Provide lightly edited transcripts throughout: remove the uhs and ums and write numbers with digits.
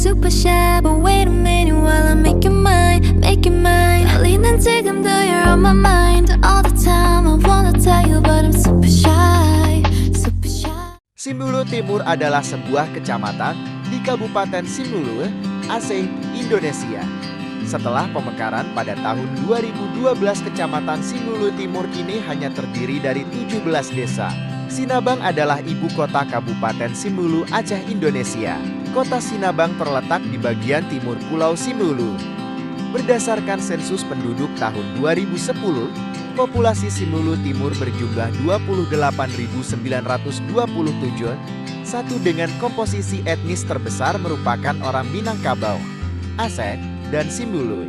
Super shy, but wait a minute while I make you mine, make you mine. 떨리는 지금도 you're on my mind all the time. I wanna tell you, but I'm super shy, super shy. Simbulu Timur adalah sebuah kecamatan di Kabupaten Simbulu, Aceh, Indonesia. Setelah pemekaran pada tahun 2012, Kecamatan Simbulu Timur kini hanya terdiri dari 17 desa. Sinabang adalah ibu kota Kabupaten Simbulu, Aceh, Indonesia. Kota Sinabang terletak di bagian timur Pulau Simbulu. Berdasarkan sensus penduduk tahun 2010, populasi Simbulu Timur berjumlah 28.927, satu dengan komposisi etnis terbesar merupakan orang Minangkabau, Aceh, dan Simbulu.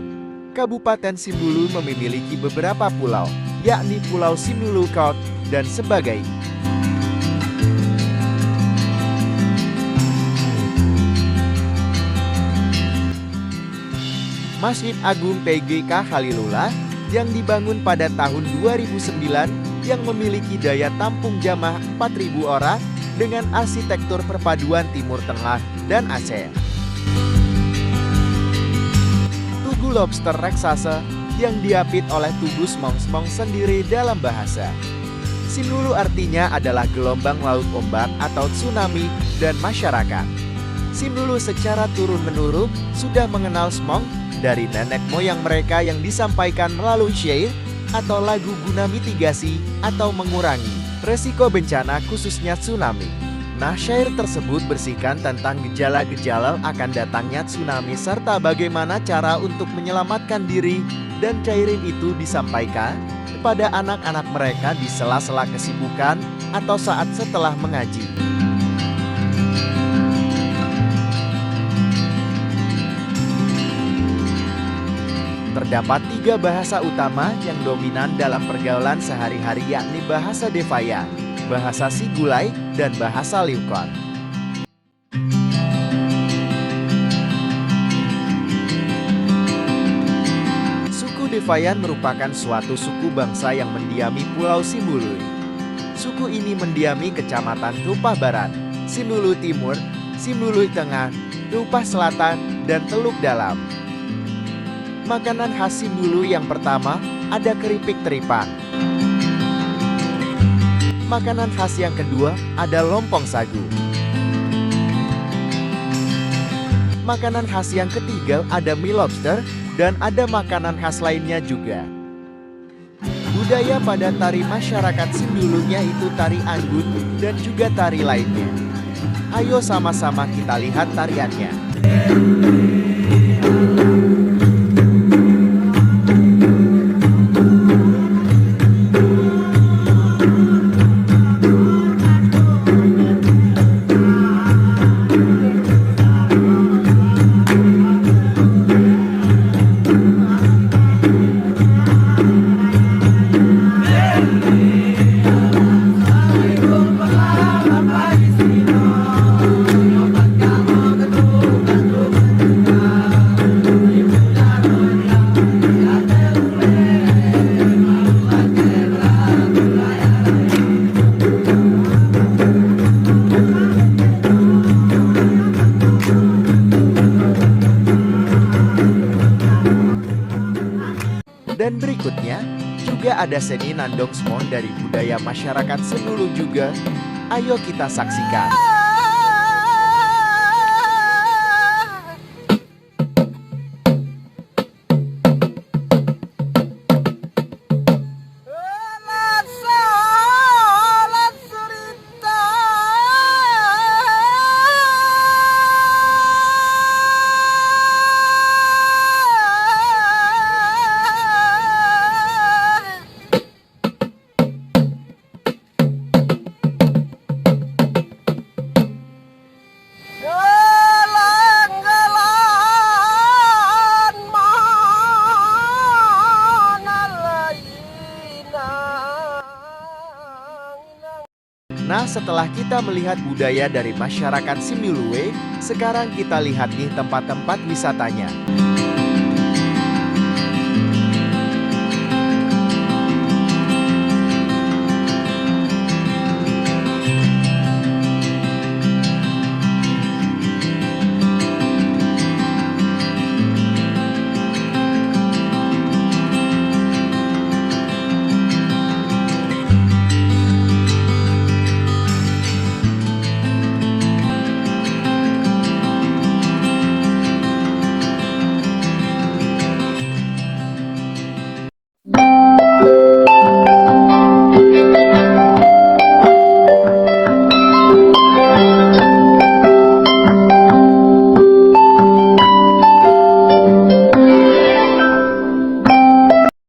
Kabupaten Simbulu memiliki beberapa pulau, yakni Pulau Simbulu Kaut dan sebagainya. Masjid Agung PGK Khalilullah yang dibangun pada tahun 2009 yang memiliki daya tampung jamaah 4.000 orang dengan arsitektur perpaduan Timur Tengah dan Aceh. Tugu lobster raksasa yang diapit oleh tugu semong-semong sendiri dalam bahasa Simbulu artinya adalah gelombang laut ombak atau tsunami dan masyarakat. Simbulu secara turun-menurun sudah mengenal semong dari nenek moyang mereka yang disampaikan melalui syair atau lagu guna mitigasi atau mengurangi resiko bencana khususnya tsunami. Nah, syair tersebut berisikan tentang gejala-gejala akan datangnya tsunami serta bagaimana cara untuk menyelamatkan diri, dan syairin itu disampaikan kepada anak-anak mereka di sela-sela kesibukan atau saat setelah mengaji. Terdapat 3 bahasa utama yang dominan dalam pergaulan sehari-hari, yakni bahasa Devaya, bahasa Sigulai, dan bahasa Liukon. Suku Devayan merupakan suatu suku bangsa yang mendiami Pulau Simbulu. Suku ini mendiami Kecamatan Rupah Barat, Simbulu Timur, Simbulu Tengah, Rupah Selatan, dan Teluk Dalam. Makanan khas Simbulu yang pertama ada keripik teripang. Makanan khas yang kedua ada lompong sagu. Makanan khas yang ketiga ada mie lobster dan ada makanan khas lainnya juga. Budaya pada tari masyarakat Simbulu yaitu tari anggun dan juga tari lainnya. Ayo sama-sama kita lihat tariannya. Dan berikutnya juga ada seni nandong semon dari budaya masyarakat Simbulu juga. Ayo kita saksikan. setelah kita melihat budaya dari masyarakat Similue, sekarang kita lihat nih tempat-tempat wisatanya.